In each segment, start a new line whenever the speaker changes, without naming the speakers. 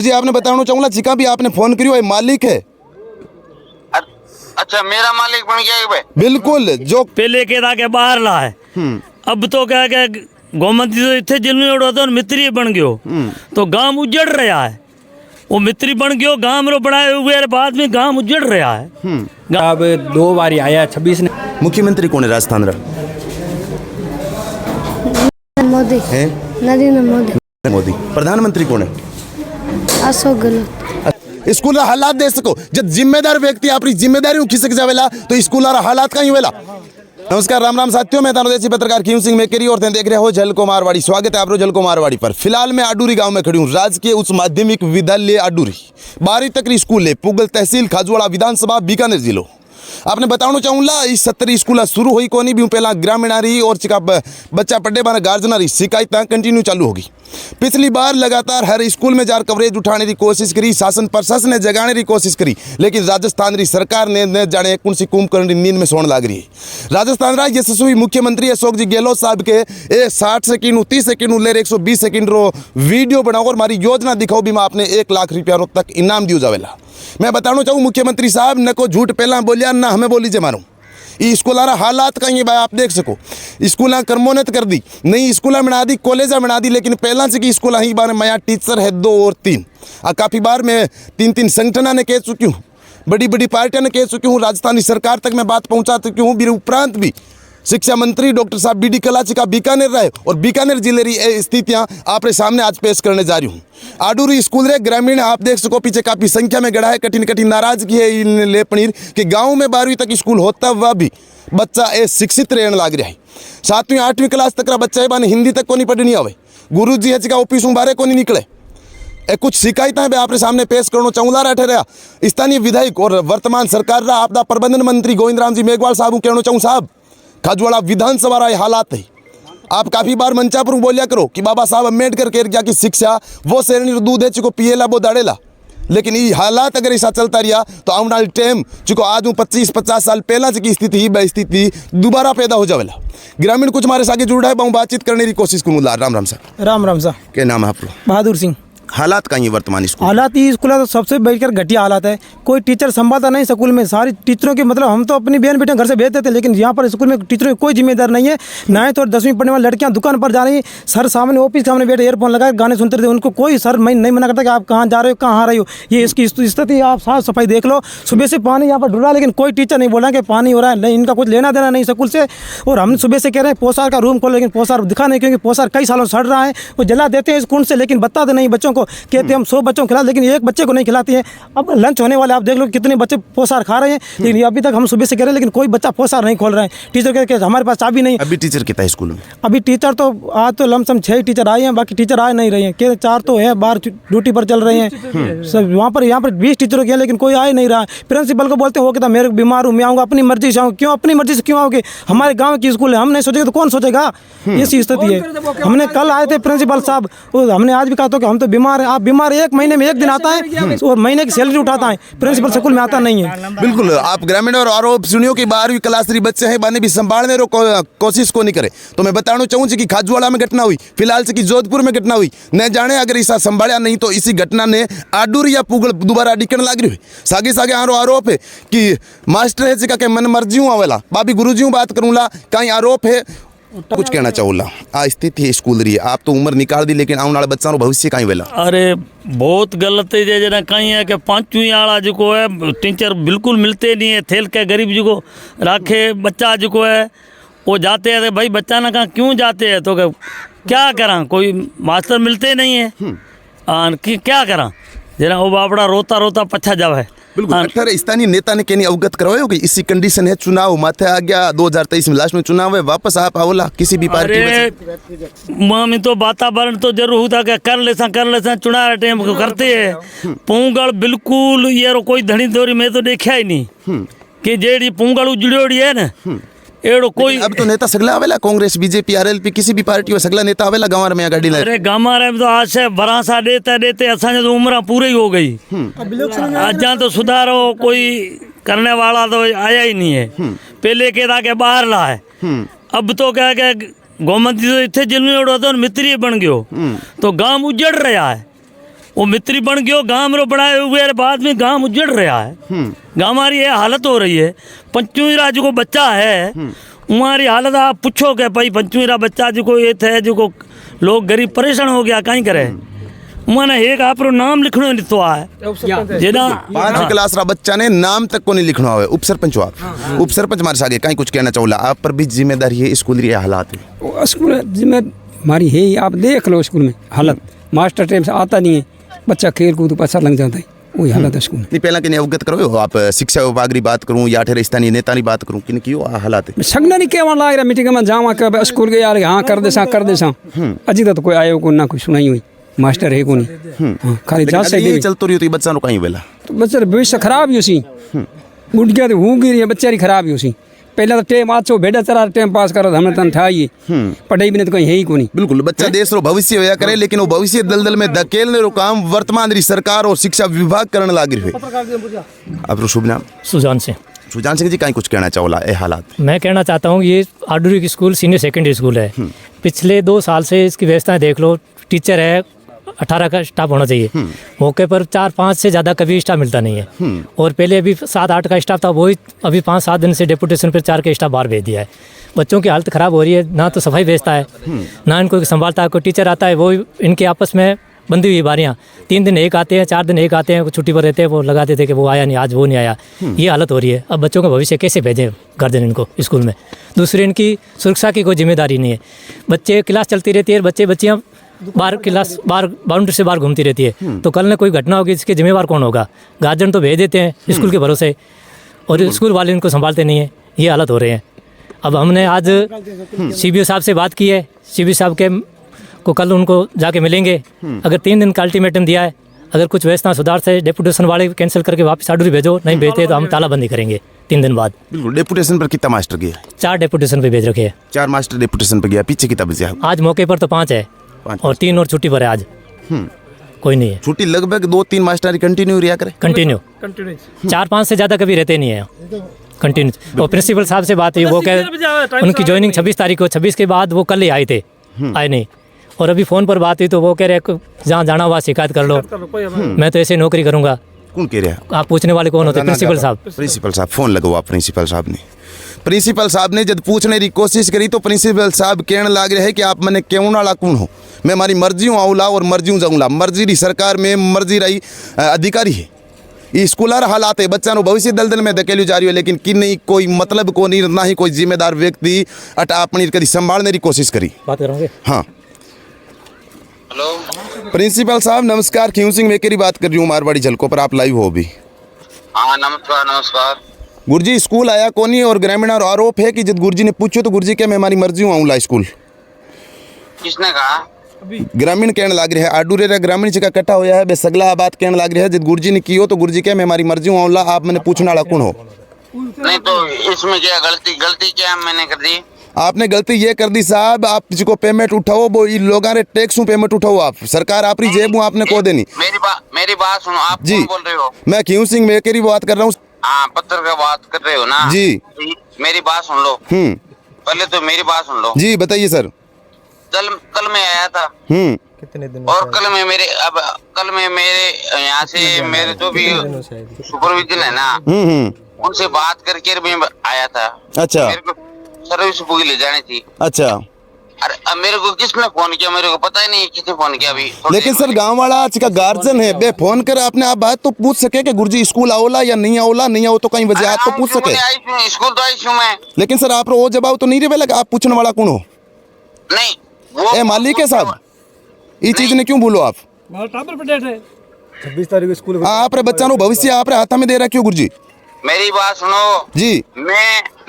जी आपने बताना चाहूंगा जिका भी आपने फोन करियो है मालिक है।
अच्छा मेरा मालिक बन गया है भाई।
बिल्कुल जो
पहले के के बाहर ला है अब तो क्या क्या गोमती तो इतने जिले उड़ा तो मित्री बन गयो तो गांव उजड़ रहा है। वो मित्री बन गयो गांव रो बनाए हुए बाद में गांव उजड़ रहा है।
अब 2 बार आया 26 ने।
मुख्यमंत्री कौन है राजस्थान रा?
मोदी
है
नरेंद्र मोदी।
मोदी। प्रधानमंत्री कौन है?
अशोक गहलोत।
स्कूल रा हालात देख सको जब जिम्मेदार व्यक्ति अपनी जिम्मेदारी खिसक जावेला तो स्कूल रा हालात कहीं वेला। नमस्कार राम राम साथियों, मैं तानोदेसी पत्रकार खीम सिंह मेकेरी और देख रहे हो झलको मारवाड़ी। स्वागत है आप झलको मारवाड़ी पर। फिलहाल मैं आडूरी गांव में खड़ी हूँ। राजकीय उच्च माध्यमिक विद्यालय आडूरी 12वीं तक स्कूल है। पुगल तहसील खाजवाड़ा विधानसभा बीकानेर जिलो। आपने बताना चाहूँगा इस 70 स्कूल शुरू हुई कोनी भी पहला ग्रामीण आ रही और चिका बच्चा पढ़े बार गार्जन रही शिकायत कंटिन्यू चालू होगी। पिछली बार लगातार हर स्कूल में जार कवरेज उठाने की कोशिश करी, शासन प्रशासन ने जगाने की कोशिश करी, लेकिन राजस्थान री सरकार ने न जाने कौन सी कुंभकर्ण नींद में सोने लग रही है। राजस्थान रा यशस्वी मुख्यमंत्री अशोक जी गहलोत साहब के 60 सेकंड 30 सेकंड ले 120 सेकंड रो वीडियो बनाओ और हमारी योजना दिखाओ भी मैं आपने 1 लाख रुपया तक इनाम दियो जावेला। मैं बताना चाहूँ मुख्यमंत्री साहब न को झूठ पहला बोलिया ना हमें बोली जे मारूँ। ये स्कूलारा हालात कहीं भाई आप देख सको। स्कूल कर्मोन्नत कर दी, नई स्कूल बना दी, कॉलेज बना दी, लेकिन पहला से की स्कूल ही बार मैं टीचर है 2 और 3 काफ़ी बार मैं 3 संगठना ने कह चुकी हूँ, बड़ी बड़ी पार्टियां ने कह चुकी हूँ, राजस्थानी सरकार तक मैं बात पहुँचा चुकी हूँ। मेरे उपरांत भी शिक्षा मंत्री डॉक्टर साहब बी डी कलाची का बीकानेर रहे और बीकानेर जिले की स्थितियां आपके सामने आज पेश करने जा रही हूँ। आडूरी स्कूल रे ग्रामीण आप देख सको पीछे काफ़ी संख्या में गड़ा है। कठिन कठिन नाराजगी है इन ले पनीर कि गाँव में 12वीं तक स्कूल होता हुआ भी बच्चा शिक्षित रहने लग रहा है। 7वीं 8वीं क्लास तक बच्चा है हिंदी तक को नहीं पढ़नी आवे, गुरु जी है ऑफिस बारे को नहीं निकले। कुछ शिकायतें मैं आपके सामने पेश करना चाहूँगा। रहा ठहरा स्थानीय विधायक और वर्तमान सरकार रा आपदा प्रबंधन मंत्री गोविंद राम जी मेघवाल साहब कहना चाहूँ साहब खाजवाड़ा विधानसभा रा हालात है। आप काफ़ी बार मंचा पर बोलिया करो कि बाबा साहब अम्बेडकर कह गया कि शिक्षा वो श्रेणी दूध है चिको पिएला वो दाड़ेला, लेकिन ये हालात अगर ऐसा चलता रहा तो आने वाले टाइम चिको आज 25-50 साल पहला की स्थिति ही स्थिति दोबारा पैदा हो जावेला। ग्रामीण कुछ हमारे साथ जुड़ा है, मैं बातचीत करने की कोशिश करूँगा। राम राम साहब।
राम राम साहब।
क्या नाम है आप लोग?
बहादुर सिंह।
हालात कहीं वर्तमान स्कूल?
हालात ही स्कूल तो सबसे बढ़कर घटिया हालात है। कोई टीचर संभालता नहीं स्कूल में। सारी टीचरों की मतलब हम तो अपनी बहन बेटियां घर से भेजते थे, लेकिन यहाँ पर स्कूल में टीचरों की कोई जिम्मेदार नहीं है। 9वीं और 10वीं पढ़ने वाली लड़कियां दुकान पर जा रही हैं, सर सामने ऑफिस सामने बैठे ईयरफोन लगाए गाने सुनते थे। उनको कोई सर मैं नहीं मना करता कि आप कहाँ जा रहे हो कहाँ आ रहे हो। ये इसकी स्थिति आप साफ सफाई देख लो। सुबह से पानी यहाँ पर ढुल रहा है, लेकिन कोई टीचर नहीं बोला कि पानी हो रहा है। नहीं, इनका कुछ लेना देना नहीं स्कूल से। और हम सुबह से कह रहे हैं पोसार का रूम खोलो, लेकिन पोसार दिखा नहीं, क्योंकि पोसार कई सालों सड़ रहा है। वो जला देते हैं स्कूल से, लेकिन बताते नहीं बच्चों को। कहते हम 100 बच्चों को खिला, लेकिन एक बच्चे को नहीं खिलाती है। अब लंच होने वाले आप देख लो कितने बच्चे पोसार खा रहे हैं, लेकिन अभी तक हम सुबह से कह रहे हैं, लेकिन कोई बच्चा पोसार नहीं खोल रहे हैं। टीचर कहते हैं हमारे पास चाबी नहीं।
अभी टीचर कितना है स्कूल में?
अभी टीचर तो आज तो लमसम 6 टीचर आए हैं, बाकी टीचर आ नहीं रहे हैं। 4 तो है बाहर ड्यूटी पर चल रहे हैं सब। वहाँ पर 20 टीचरों के हैं, लेकिन कोई आ ही नहीं रहा। प्रिंसिपल को बोलते हो कि मेरे बीमार हूँ मैं आऊँगा, अपनी मर्जी से आऊँ। क्यों अपनी मर्जी से क्यों आओगे? हमारे गाँव की स्कूल है, हम नहीं सोचेंगे तो कौन सोचेगा? ऐसी स्थिति है। हमने कल आए थे प्रिंसिपल साहब, हमने आज भी कहा था कि हम तो बीमार हैं। आप बीमार 1 महीने में 1 दिन आता है और महीने की सैलरी उठाता है, प्रिंसिपल स्कूल में आता नहीं है।
बिल्कुल आप ग्रामीण और आरोप सुनियो कि 12वीं क्लास री बच्चे हैं बाने भी संभालने रो कोशिश को नहीं करे। तो मैं बताना चाहूँ कि खाजवाड़ा में घटना हुई, फिलहाल से कि जोधपुर में घटना हुई, न जाने अगर ऐसा संभाला नहीं तो इसी घटना ने आडूरी या पुगल दोबारा डिकन लग रही है। सागे सागे आरोप है कि मास्टर है जिका के मन मर्जी आवेला, बाबी गुरुजी बात करूँला कहीं आरोप है। कुछ कहना चाहूँगा आ स्थिति है स्कूल रही है, आप तो उम्र निकाल दी, लेकिन आने वाले बच्चा भविष्य कहीं वेला।
अरे बहुत गलत है जे कहीं है कि 5वीं आला जो है टीचर बिल्कुल मिलते नहीं है। थेल के गरीब जो राखे बच्चा जो है वो जाते हैं। भाई बच्चा ना कहाँ क्यों जाते हैं तो क्या करा, कोई मास्टर मिलते नहीं है कि क्या करा। जना वो बापड़ा रोता रोता पछा जावे।
बिल्कुल अक्सर स्थानीय नेता ने कहनी अवगत करवायो कि इसी कंडीशन है, चुनाव माथे आ गया 2023 में लास्ट में चुनाव है, वापस आप आओला किसी भी पार्टी में।
मामी तो वातावरण तो जरूर होता कि कर ले चुनाव टाइम को करते हैं। पूंगल बिल्कुल ये कोई धनी दौरी में तो देखा ही नहीं कि जेडी पूंगल उजड़ोड़ी है ना एड़ो कोई।
अब तो नेता सगला आवेला, कांग्रेस बीजेपी आरएलपी किसी भी पार्टी में सगला नेता आवेला गाँव में गाड़ी।
अरे गाँव में तो आज से भरासा देते देते असांजे तो उम्र पूरी हो गई। आज तो सुधारो कोई करने वाला तो आया ही नहीं है। पहले के बाहर ला है, अब तो क्या गोमती तो इतने जिले उड़ा तो मित्री बन गयो तो गाँव उजड़ रहा है। वो मित्री बन गयो गांव में बनाए हुए बाद में गांव उजड़ रहा है। गांव हमारी ये हालत हो रही है। पंचमीरा जो को बच्चा है हमारी हालत आप पूछो क्या भाई पंचमीरा बच्चा जो को ये थे जो को लोग गरीब परेशान हो गया कहीं करे मैंने एक आप नाम लिखने लिखो है जेना
5 क्लास रा बच्चा ने नाम तक को नहीं लिखना हुआ। उप सरपंच हो आप, उप सरपंच हमारे साथ कहीं कुछ कहना चाहूला आप पर भी जिम्मेदारी है स्कूल री हालात में।
स्कूल जिम्मे हमारी है ही, आप देख लो स्कूल में हालत, मास्टर टाइम से आता नहीं है, बच्चा खेल कूद पैसा लग जाता है, वही हालत है स्कूल में।
नहीं पहला कि अवगत करो आप शिक्षा विभाग की बात करूँ या ठेरे स्थानीय नेता की बात करूँ कि हालात है
सगना नहीं कहवा लाग रहा मीटिंग में जावा कर स्कूल के यार हाँ कर दे अजी तो कोई आयो को ना कोई सुनाई हुई मास्टर है को नहीं हाँ, खाली जा से
चलतो रही तो बच्चा कहीं वेला
तो बच्चा भविष्य खराब ही उसी उठ गया तो हूँ गिरी बच्चा खराब ही उसी पहले तो टाइम आज भेड़ा चरा टाइम पास करो हमें तन ठाई पढ़ाई भी तो कहीं है ही को नहीं।
बिल्कुल बच्चा देश रो भविष्य होया करे लेकिन वो भविष्य दलदल में धकेलने रो काम वर्तमान री सरकार और शिक्षा विभाग करने लाग रही है। आप शुभ नाम?
सुजान से।
सुजान सिंह जी कहीं कुछ कहना चाहोला ए हालात?
मैं कहना चाहता हूँ ये आडूरी स्कूल सीनियर सेकेंडरी स्कूल है। पिछले 2 साल से इसकी व्यवस्थाएं देख लो। टीचर है 18 का स्टाफ होना चाहिए, मौके पर 4-5 से ज़्यादा कभी स्टाफ मिलता नहीं है। और पहले अभी 7-8 का स्टाफ था, वही अभी 5-7 दिन से डेपुटेशन पर 4 के स्टाफ बाहर भेज दिया है। बच्चों की हालत ख़राब हो रही है, ना तो सफाई भेजता है ना इनको संभालता है। कोई टीचर आता है वो इनके आपस में बंदी हुई बारियाँ, 3 दिन एक आते हैं 4 दिन एक आते हैं, छुट्टी पर रहते हैं, वो लगा देते कि वो आया नहीं आज वो नहीं आया। ये हालत हो रही है। अब बच्चों का भविष्य कैसे भेजें गार्जियन इनको स्कूल में? दूसरी इनकी सुरक्षा की कोई जिम्मेदारी नहीं है। बच्चे क्लास चलती रहती है, बच्चियाँ बाहर क्लास बाहर बाउंड्री से बाहर घूमती रहती है, तो कल में कोई घटना होगी इसके जिम्मेवार कौन होगा? गार्जियन तो भेज देते हैं स्कूल के भरोसे और स्कूल वाले इनको संभालते नहीं है। ये हालत हो रहे हैं। अब हमने आज CBO साहब से बात की है। CBO साहब के को कल उनको जाके मिलेंगे। अगर 3 दिन का अल्टीमेटम दिया है, अगर कुछ व्यवस्था सुधार से डेपुटेशन वाले कैंसिल करके वापस आडूरी भेजो, नहीं भेजते तो हम तालाबंदी करेंगे 3 दिन बाद।
बिल्कुल। डेपुटेशन पर कितना मास्टर गया?
4 डेपुटेशन पे भेज रखे हैं।
4 मास्टर डेपुटेशन पर गया, पीछे कितना बचा?
आज मौके पर तो 5 है और 3 और छुट्टी पर है आज। कोई नहीं है
छुट्टी लगभग 2-3 मास्टर कंटिन्यू रिया करे।
कंटिन्यू 4-5 से ज़्यादा कभी रहते नहीं है कंटिन्यू। और प्रिंसिपल साहब से बात हुई, वो कह उनकी ज्वाइनिंग 26 तारीख को, 26 के बाद वो कल ही आए थे, आए नहीं। और अभी फ़ोन पर बात हुई तो वो कह रहे जहाँ जाना हुआ शिकायत कर लो, मैं तो ऐसे नौकरी करूँगा।
कौन कह रहा है?
आप पूछने वाले कौन होते? प्रिंसिपल साहब।
प्रिंसिपल साहब फोन लगवा प्रिंसिपल साहब ने। प्रिंसिपल साहब ने जब पूछने की कोशिश करी तो प्रिंसिपल साहब कहने लग रहे हैं कि आप मैंने क्यों नाला कौन हो, मैं हमारी मर्जी हूँ आऊला और मर्जी हूँ जाऊँला। मर्जी रही सरकार में, मर्जी रही अधिकारी है। ये स्कूलर हालात है, बच्चा नो भविष्य दलदल में धकेलू जा रही है, लेकिन कि नहीं कोई मतलब को नहीं, ना ही कोई जिम्मेदार व्यक्ति अटा अपनी कभी संभालने की कोशिश करी।
बात करोगे?
हाँ
हेलो
प्रिंसिपल साहब नमस्कार, खींव सिंह मेकेरी बात कर रही हूँ मारवाड़ी झलको पर। आप लाइव हो अभी?
हाँ नमस्कार।
गुरुजी स्कूल आया कोनी और ग्रामीण और आरोप है कि जब गुरुजी ने पूछो तो गुरुजी क्या मैं हमारी मर्जी हूँ आऊँला स्कूल।
किसने कहा?
ग्रामीण कहने लग रहे हैं आडूरे ग्रामीण जी का कट्ठा होया है, बे सगला बात कहने लग रहे हैं जब गुरुजी ने कियो तो गुरुजी क्या मैं हमारी मर्जी हूँ आऊँला, आप मैंने पूछने वाला कौन हो?
नहीं तो इसमें क्या गलती क्या मैंने कर दी?
आपने गलती ये कर दी साहब, आप जिसको पेमेंट उठाओ वो लोगों ने टैक्स पेमेंट उठाओ, आप सरकार आपकी जेब आपने को देनी।
मेरी बात सुनो, आप
जी
कौन बोल रहे हो?
मैं खींव सिंह मेकेरी बात कर रहा हूँ।
हाँ पत्र का बात कर रहे हो ना
जी।
मेरी बात सुन लो, पहले तो मेरी बात सुन लो
जी। बताइए सर।
कल मैं आया था और कल में मेरे यहाँ से मेरे जो भी सुपरविजन है ना उनसे बात करके मैं आया था।
अच्छा।
मेरे को सर्विस बुक ले जानी थी।
अच्छा।
अरे अब मेरे को किसने फोन किया? मेरे को पता ही नहीं किसने फोन किया अभी।
लेकिन सर गांव वाला आज का गार्जियन है, बे फोन कर आपने आप बात तो पूछ सके कि गुरुजी स्कूल आओला या नहीं आओला, नहीं आओ तो कहीं वजह तो पूछ सके।
स्कूल तो आई हूँ मैं।
लेकिन सर आप वो जवाब तो नहीं रहे, आप पूछने वाला कौन हो?
नहीं वो
ए मालिक है साहब, ये चीज ने क्यों बोलो आप?
26 तारीख को स्कूल
आप रे बच्चा नो भविष्य आप रे हाथ में दे रहा क्यों गुरुजी?
मेरी बात सुनो
जी।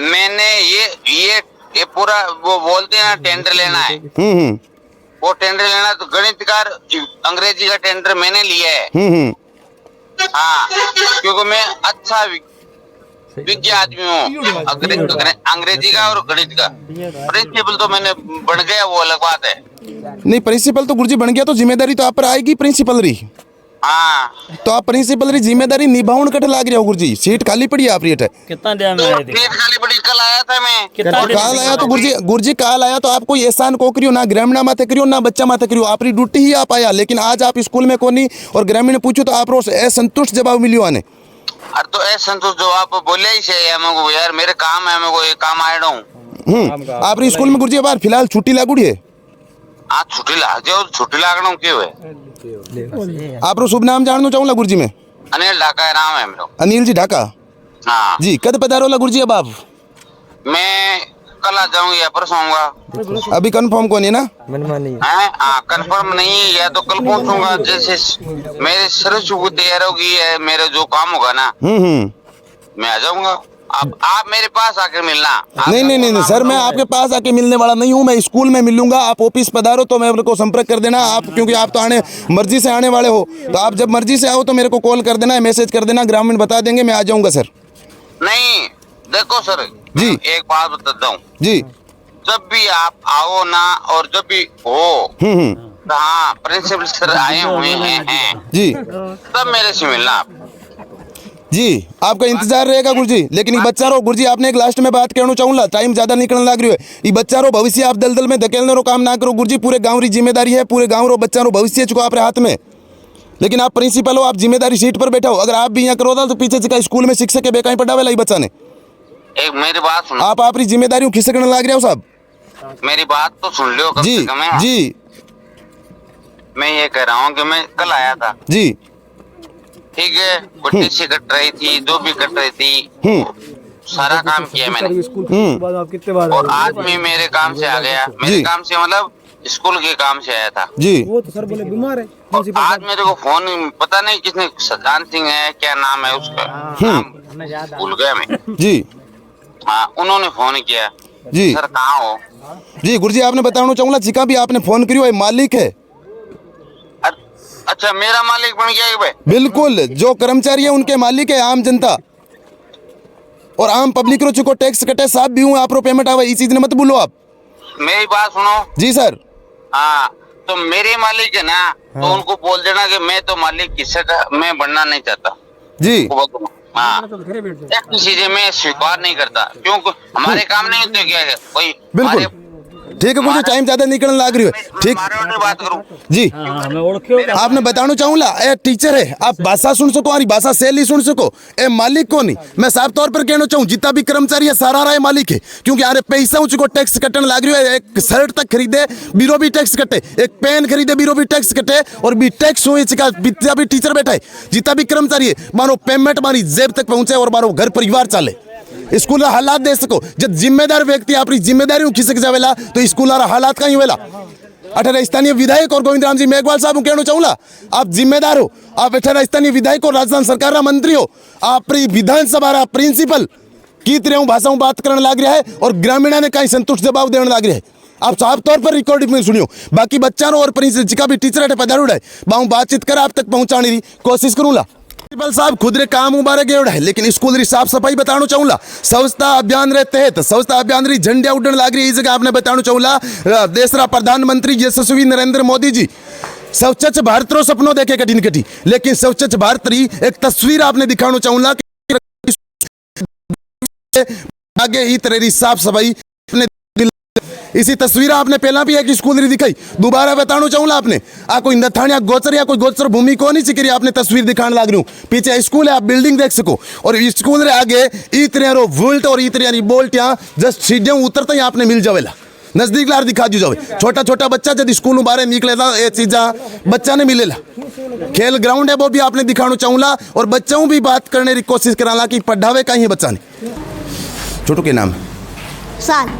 मैंने ये पूरा वो बोलते हैं ना टेंडर लेना है। वो टेंडर लेना तो गणितकार अंग्रेजी का टेंडर मैंने लिया है। हाँ क्योंकि मैं अच्छा विज्ञ आदमी हूँ अंग्रेजी का और गणित का। प्रिंसिपल तो मैंने बन गया वो अलग बात है।
नहीं प्रिंसिपल तो गुरुजी बन गया तो जिम्मेदारी तो आप पर आएगी प्रिंसिपल रही।
हाँ
तो आप प्रिंसिपल री जिम्मेदारी निभाउन कट लाग रहे हो गुरुजी। सीट खाली पड़ी है आप री अठे।
कितना दिन में आए थे?
सीट खाली पड़ी, कल आया था मैं।
कितना दिन
काल आया तो गुरुजी काल आया तो आप कोई एहसान को करियो ना, ग्रामीण माथे करियो ना बच्चा माथे करियो, आपरी ड्यूटी ही आप आया। लेकिन आज आप स्कूल में कोनी और ग्रामीण पूछो तो आप रोज असंतुष्ट जवाब मिलियो आने।
अरे तो ऐसा तो जो आप बोले ही से हमको यार, मेरे काम है, मेरे को ये काम आया हूँ।
आप स्कूल में गुरुजी बार फिलहाल छुट्टी लागुड़ी है।
हाँ छुट्टी लाग जाओ, छुट्टी लागना क्यों है?
आप रो शुभ नाम जानना चाहूंगा गुरुजी में।
अनिल ढाका है नाम है मेरा।
अनिल जी ढाका
हाँ
जी, कद पधारोला गुरुजी अब आप?
मैं कल आ जाऊंगी या परसों आऊंगा।
अभी कंफर्म कौन है ना?
हाँ कंफर्म नहीं है, या तो कल पहुंचूंगा। जैसे मेरे सर्विस तैयार होगी है, मेरे जो काम होगा ना मैं आ जाऊंगा। आप मेरे पास आकर मिलना।
नहीं सर, मैं आपके पास आके मिलने वाला नहीं हूँ, मैं स्कूल में मिलूंगा। आप ऑफिस पधारो तो मेरे को संपर्क कर देना आप, क्योंकि आप तो आने मर्जी से आने वाले हो। तो आप जब मर्जी से आओ तो मेरे को कॉल कर देना, मैसेज कर देना, ग्रामीण बता देंगे, मैं आ जाऊंगा सर।
नहीं देखो सर
जी।
एक बात बताता हूँ
जी
जब भी आप आओ ना, और जब भी हो हाँ प्रिंसिपल सर आए हुए हैं
जी
तब मेरे से मिलना आप।
जी, आपका इंतजार रहेगा गुरुजी। लेकिन ये बच्चा रो गुरुजी, आपने एक लास्ट में बात कहना चाहूंगा, टाइम ज्यादा निकलने लग रही है। ये बच्चा रो भविष्य आप दलदल में धकेलने रो काम ना करो गुरुजी। पूरे गांव री जिम्मेदारी है, पूरे गांव रो बच्चा रो भविष्य चुका आपके हाथ में। लेकिन आप प्रिंसिपल हो, आप जिम्मेदारी सीट पर बैठा हो। अगर आप भी यहाँ करो तो पीछे से स्कूल में शिक्षक के बेकाई पढ़ावेला ये बच्चा ने।
एक मेरी बात सुनो।
आप अपनी जिम्मेदारी खिसकने लग रहे हो साहब।
मेरी बात तो सुन लो कम
जी
से कम।
जी
मैं ये कह रहा हूँ कि मैं कल आया था,
जी
ठीक है, गुट्टी से कट रही थी, जो भी कट रही थी, सारा काम किया मैंने। और आज मैं मेरे काम से आ गया, मेरे
जी।
काम से मतलब स्कूल के काम से आया था।
जी
वो तो सर बोले बीमार है।
और आज मेरे को फोन पता नहीं किसने, सज्जान सिंह है क्या नाम है उसका, नाम भूल गया मैं।
जी
हाँ उन्होंने फोन किया,
जी
सर कहाँ हो?
जी गुरुजी, आपने बताना चाहूंगा जिका भी आपने फोन करियो ये मालिक है।
अच्छा मेरा मालिक बन गया है भाई?
बिल्कुल, जो कर्मचारी है उनके मालिक है आम जनता और आम पब्लिक रो चुको टैक्स कटे साहब भी हूँ, आप रो पेमेंट आवे, इस चीज ने मत बोलो आप।
मेरी बात सुनो।
जी सर।
हाँ तो मेरे मालिक है ना, तो उनको बोल देना कि मैं तो मालिक किसी का मैं बनना नहीं चाहता।
जी
हाँ एक चीजें मैं स्वीकार नहीं करता, क्योंकि हमारे काम नहीं होते क्या है कोई।
बिल्कुल ठीक है गुरुजी, टाइम ज्यादा निकलने लग रही है। ठीक
बात करूँ
जी,
हमें ओळख्यो
आपने बताना चाहूंगा ए टीचर है, आप भाषा सुन सको, हमारी भाषा शैली सुन सको। ए मालिक को नहीं, मैं साफ तौर पर कहना चाहूँ जितना भी कर्मचारी है सारा रहा है मालिक है। क्योंकि अरे पैसा उनको टैक्स कटने लग रही है। एक शर्ट तक खरीदे बीरो भी टैक्स कटे, एक पेन खरीदे बीरो भी टैक्स कटे, और भी टैक्स हुए जितना भी टीचर बैठा है, जितना भी कर्मचारी है, मानो पेमेंट हमारी जेब तक पहुंचे और मारो घर परिवार चले, स्कूल हालात दे सको। जब जिम्मेदार व्यक्ति अपनी जिम्मेदारी खिसक जावेला तो स्कूल हालात कहीं हुएला। अठारह स्थानीय विधायक और गोविंद राम जी मेघवाल साहब कहना चाहूंगा, आप जिम्मेदार हो, आप अठारह स्थानीय विधायक और राजस्थान सरकार का मंत्री हो, आप विधानसभा प्रिंसिपल की तरह भाषाओं बात करने लग रहा है और ग्रामीण ने कहीं संतुष्ट जवाब देने लग रहा है। आप साफ तौर पर रिकॉर्डिंग में सुनियो, बाकी बच्चा और प्रिंसिपल का भी टीचर है पधारूड़ा है, बाहू बातचीत कर आप तक पहुंचाने की कोशिश करूंगा। प्रिंसिपल साहब खुद रे काम उबारे गए है, लेकिन स्कूल री साफ सफाई बताना चाहूंगा। स्वच्छता अभियान रे तहत स्वच्छता अभियान री झंडिया उड़ने लग रही है। इस जगह आपने बताना चाहूंगा देश रा प्रधानमंत्री यशस्वी नरेंद्र मोदी जी स्वच्छ भारत रो सपनों देखे कटी न कटी, लेकिन स्वच्छ भारत री एक तस्वीर आपने दिखाना चाहूंगा आगे ही तरह साफ सफाई। इसी तस्वीर आपने पहला भी एक स्कूल री दिखाई, दोबारा बताना चाहूंगा आपने आ कोई नथान या गोचर या कोई गोचर भूमि को नहीं चिकरी आपने तस्वीर दिखाने लग रही हूँ। पीछे स्कूल है, आप बिल्डिंग देख सको, और स्कूल रे आगे इतने रो वोल्ट और इतने बोल्ट यहाँ जस्ट सीढ़ियाँ उतरते ही आपने मिल जावेला, नजदीक लार दिखा दी जावे। छोटा छोटा बच्चा जब स्कूल बाहर निकलेगा ये चीजा बच्चा ने मिलेला। खेल ग्राउंड है वो भी आपने दिखाना चाहूंगा, और बच्चों भी बात करने की कोशिश कराला कि पढ़ावे कहीं बच्चा ने। छोटू के नाम
साल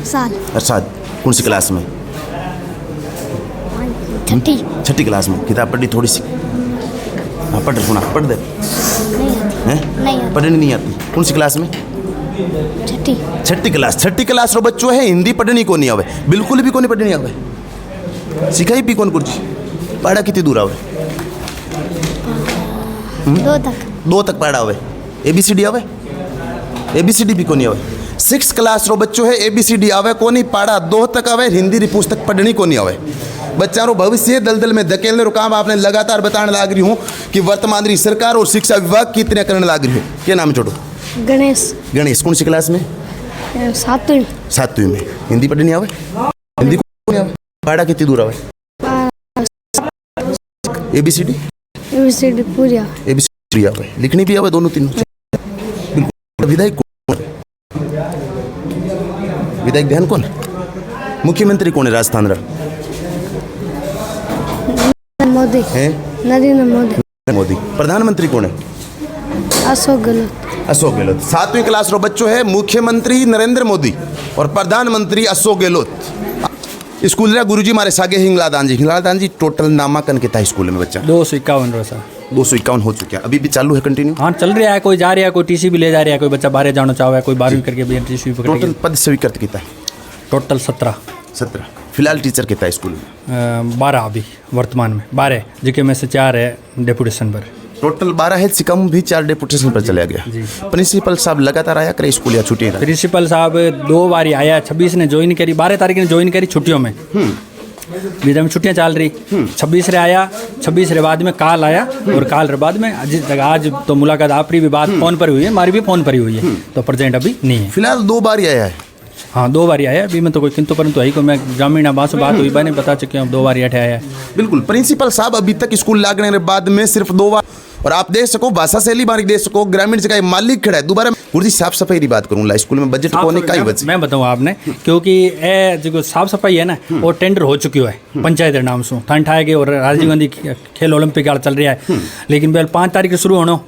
साल
अरसाद, कौन सी क्लास में? छठी क्लास में। किताब पढ़ी थोड़ी सी? हाँ पढ़, सुना पढ़ दे।
नहीं
पढ़नी नहीं आती? कौन सी क्लास में? छठी क्लास। छठी क्लास रो बच्चों है, हिंदी पढ़नी को नहीं आवे, बिल्कुल भी को नहीं पढ़नी आवे, सिखाई भी कौन कुछ? पढ़ा कितनी दूर आवे? 2 तक पढ़ा आवे। ABCD आवे? ABCD भी को नहीं आवे। 6 क्लास रो बच्चों है, ABCD आवे को नहीं, पढ़ा 2 तक आवे, हिंदी री पुस्तक पढ़नी को नहीं आवे। बच्चा रो भविष्य दलदल में धकेलने रो काम आपने लगातार बताने लाग रही हूँ कि वर्तमान री सरकार और शिक्षा विभाग कितने करने लाग रही है। क्या नाम है छोटो?
गणेश
गणेश कौन सी क्लास में?
7वीं
7वीं में। हिंदी पढ़नी आवे? हिंदी को नहीं आवे? पढ़ा कितनी दूर आवे? ABCD
ABCD पूरी
ABCD आवे, लिखनी भी आवे दोनों तीनों। बिल्कुल। विधायक कौन है? विधायक ध्यान कौन? मुख्यमंत्री कौन है राजस्थान रा?
मोदी
हैं?
नरेंद्र मोदी।
मोदी। प्रधानमंत्री कौन है?
अशोक गहलोत।
अशोक गहलोत। 7वीं क्लास रो बच्चों है मुख्यमंत्री नरेंद्र मोदी और प्रधानमंत्री अशोक गहलोत। स्कूल रे गुरुजी मारे सागे हिंगलादान जी टोटल नामांकन कितना स्कूल में बच्चा?
251 रोसा
251 हो चुका है, अभी भी चालू है कंटिन्यू?
हाँ चल रहा है, कोई जा रहा है, कोई टीसी भी ले जा रहा है, कोई बच्चा बाहर जाना चाह रहा है, कोई 12वीं करके भी टीसी पकड़
टोटल पद स्वीकृत कितना है?
टोटल 17
फिलहाल टीचर कितना है स्कूल में?
12 अभी वर्तमान में 12, जिनके में से 4 है डेपुटेशन पर।
टोटल 12 है, सिकम भी 4 डेपुटेशन पर चला गया। प्रिंसिपल साहब लगातार आया करे स्कूल या छुट्टी?
प्रिंसिपल साहब 2 बार आया, 26 ने ज्वाइन करी, 12 तारीख ने ज्वाइन करी छुट्टियों में। बीच में छुट्टियां चल रही, 26 रे आया, 26 रे बाद में काल आया और काल रे बाद में आज तो मुलाकात आपरी भी बात फोन पर हुई है, हमारी भी फोन पर ही हुई है, तो प्रेजेंट अभी नहीं है।
फिलहाल 2 बार ही आया है।
हाँ 2 बार आया, अभी मैं तो कोई किंतु परंतु आई को मैं ग्रामीण आवास से बात हुई, मैंने बता चुके हैं 2 बार आया है।
बिल्कुल। प्रिंसिपल साहब अभी तक स्कूल लागने के बाद में सिर्फ 2 बार, और आप देख सको भाषा शैली बारी देख सको ग्रामीण जगह मालिक खड़ा है। दोबारा गुरुजी साफ सफाई की बात करूँ, स्कूल में बजट को नहीं कहीं बचे।
मैं बताऊँ आपने, क्योंकि ए जो साफ सफाई है ना वो टेंडर हो चुकी है पंचायत के नाम से, ठंड ठाए गए और राजीव गांधी खेल ओलंपिक चल रहा है, लेकिन बेल 5 तारीख से शुरू होना,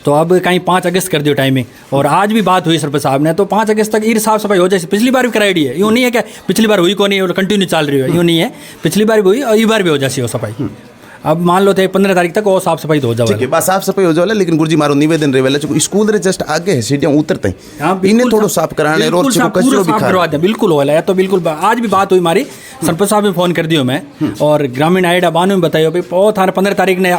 तो अब कहीं 5 अगस्त कर दियो टाइमिंग। और आज भी बात हुई सरपंच साहब ने, तो 5 अगस्त तक ये साफ सफाई हो जाए। पिछली बार भी कराई दी है, यूँ नहीं है क्या पिछली बार हुई को नहीं और कंटिन्यू चल रही है, यूँ नहीं है, पिछली बार भी हुई और ये बार भी हो जाती है सफाई। अब मान लो थे 15 तारीख तक वो साफ सफाई तो हो जाए,
बस साफ सफाई हो जाए। लेकिन गुरुजी मारो निवेदन रेवेला जो स्कूल रे जस्ट आगे है, सीढ़ियां उतरते हैं, इन्हें थोड़ा साफ कराने रोड से कचरो भी
करवा दे। बिल्कुल होला है, तो बिल्कुल आज भी बात हुई हमारी, सरपंच साहब ने फोन कर दियो मैं, और ग्रामीण आइडा बानू में बताइयो भाई बहुत 15 तारीख ने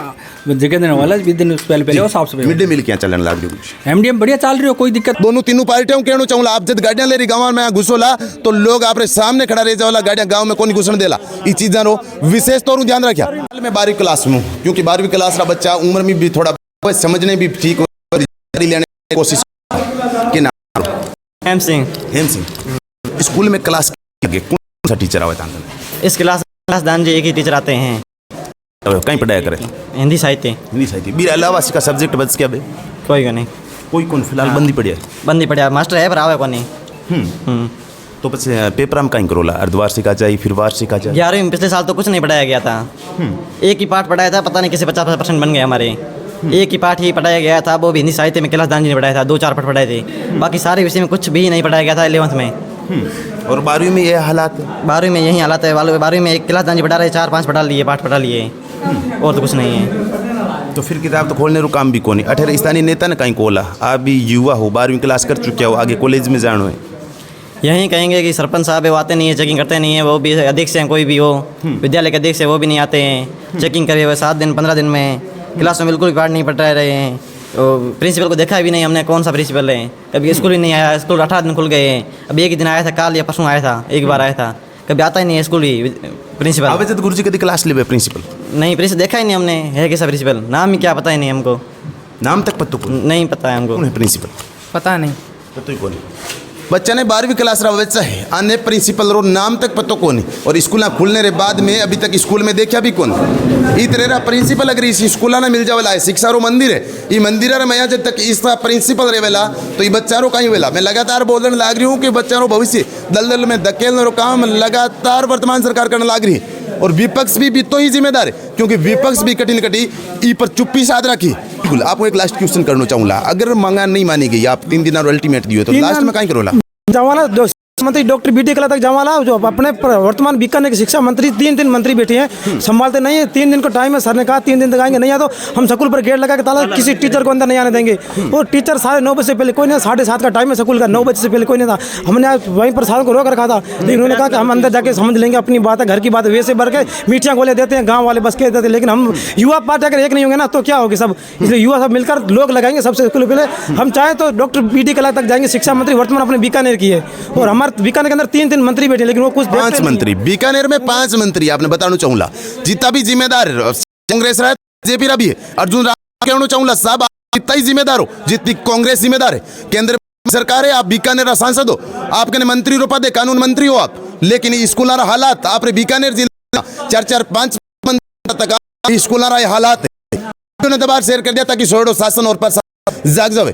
जगह दिन वाला दिन पहले वो साफ सफाई।
मिड डे मील क्या चलने लग रही?
MDM बढ़िया चल रही हो, कोई दिक्कत।
दोनों तीनों पार्टियों कहना चाहूँगा, आप जब गाड़ियां ले रही गाँव में घुसोला तो लोग आप सामने खड़ा रह जाओला, गाड़ियां गाँव में कौन घुसन देला, ये चीज़ा रो विशेष तौर ध्यान रखिया। मैं 12वीं क्लास में हूँ, क्योंकि 12वीं क्लास का बच्चा उम्र में भी थोड़ा समझने भी ठीक लेने की कोशिश कि ना।
हेम सिंह
स्कूल में क्लास कौन सा टीचर आवे?
इस क्लास दान जी एक ही टीचर आते हैं,
कहीं पढ़ाया करे?
हिंदी साहित्य।
हिंदी साहित्य भी अलावा इसका सब्जेक्ट बच क्या बे?
कोई को नहीं।
कोई कौन फिलहाल बंदी पड़ी है?
बंदी पड़ा मास्टर है पर आवे को नहीं।
तो बस पेपर में कहीं करोला अर्धवार्षिक आ जाए फिर वार्षिक आ जाए।
11वीं में पिछले साल तो कुछ नहीं पढ़ाया गया था, एक ही पाठ पढ़ाया था, पता नहीं कैसे 50% बन गए हमारे। एक ही पाठ ही पढ़ाया गया था, वो भी हिंदी साहित्य में कैलाश दान जी ने पढ़ाया था, 2-4 पाठ पढ़ाए थे, बाकी सारे विषय में कुछ भी नहीं पढ़ाया गया था 11th में।
और 12वीं में ये हालात?
12वीं में यही हालात है। 12वीं में एक कैलाश दान जी पढ़ा रहे, 4-5 पढ़ा लिए, पाठ पढ़ा लिए, और तो कुछ नहीं है।
तो फिर किताब तो खोलने रो काम भी कौन? 18 स्थानीय नेता ने कहीं कोला, आप भी युवा हो, 12वीं क्लास कर चुके हो, आगे कॉलेज में जानो है।
यही कहेंगे कि सरपंच साहब है वो आते नहीं है, चेकिंग करते नहीं है, वो भी अध्यक्ष हैं, कोई भी हो विद्यालय के अध्यक्ष है वो भी नहीं आते हैं, चेकिंग करे हुए 7 दिन 15 दिन में क्लास में बिल्कुल पाठ नहीं पढ़ा रहे हैं। तो प्रिंसिपल को देखा भी नहीं हमने, कौन सा प्रिंसिपल है, कभी स्कूल ही नहीं आया, स्कूल 18 दिन खुल गए हैं, अभी एक ही दिन आया था, काल या परसों आया था, एक बार आया था, कभी आता ही नहीं है स्कूल ही प्रिंसिपल।
आवेदन गुरुजी कभी क्लास ले प्रिंसिपल?
नहीं, प्रिंसिपल देखा ही नहीं हमने, है कैसा प्रिंसिपल, नाम ही क्या पता ही नहीं हमको,
नाम तक पता को
नहीं पता है हमको।
कौन है प्रिंसिपल?
पता नहीं।
पता ही कौन? बच्चा ने 12वीं क्लास रा बच्चा है, अन्य प्रिंसिपल रो नाम तक पता कौन है, और स्कूल खुलने के बाद में अभी तक स्कूल में देखा भी कौन? इतरेरा प्रिंसिपल अगर इस स्कूल ना मिल जावेला है, शिक्षा रो मंदिर है, ये मंदिर रे मैं जब तक इस प्रिंसिपल रहेला तो ये बच्चा रो कहीं वेला। मैं लगातार बोलने लग रही हूँ कि बच्चा रो भविष्य दलदल में धकेलने रो काम लगातार वर्तमान सरकार करने लग रही है, और विपक्ष भी तो ही जिम्मेदार है, क्योंकि विपक्ष भी कटी ई पर चुप्पी साध रखी। बिल्कुल। आपको एक लास्ट क्वेश्चन करना चाहूँगा, अगर मांगा नहीं मानी गई, आप 3 दिन और अल्टीमेट दियो तो लास्ट में कहीं करोला?
जवाला जो मंत्री डॉक्टर BD कला तक जवाला जो अपने वर्तमान बीकानेर के शिक्षा मंत्री 3 दिन मंत्री बैठे हैं, संभालते नहीं है। 3 दिन का टाइम है, सर ने कहा 3 दिन तक आएंगे, नहीं आया तो हम स्कूल पर गेट लगा के ताला, किसी टीचर को अंदर नहीं आने देंगे। और टीचर 9:30 बजे से पहले कोई नहीं, 7:30 का टाइम है स्कूल का, 9 बजे से पहले कोई नहीं था। हमने आज वहीं पर सारों को रोक रखा था, लेकिन उन्होंने कहा कि हम अंदर जाके समझ लेंगे, अपनी बात है, घर की बात है, वैसे भर के मीठियाँ गोले देते हैं, गाँव वाले बस के देते हैं। लेकिन हम युवा पार्टी अगर एक नहीं होंगे ना तो क्या होगी सब, इसलिए युवा सब मिलकर लोग लगाएंगे सबसे स्कूल पहले। हम चाहें तो डॉक्टर BD कला तक जाएंगे, शिक्षा मंत्री वर्तमान अपने बीकानेर की है, और हमारे बीकानेर के अंदर 3 मंत्री बैठे लेकिन वो कुछ देखते
5
नहीं हैं।
मंत्री बीकानेर में 5 मंत्री आपने बताना चाहूंगा जितना भी जिम्मेदार कांग्रेस रहा जेपी रहा भी है अर्जुन राम कहना चाहूंगा साहब आप इतना ही जिम्मेदार हो जितनी कांग्रेस जिम्मेदार है केंद्र सरकार है आप बीकानेर सांसद हो आपके मंत्री रो पद है कानून मंत्री हो आप लेकिन स्कूल हालात आपने बीकानेर जिला 4-5 तक स्कूल हालात है शेयर कर दिया ताकि सोडो शासन और प्रशासन जाग जावे।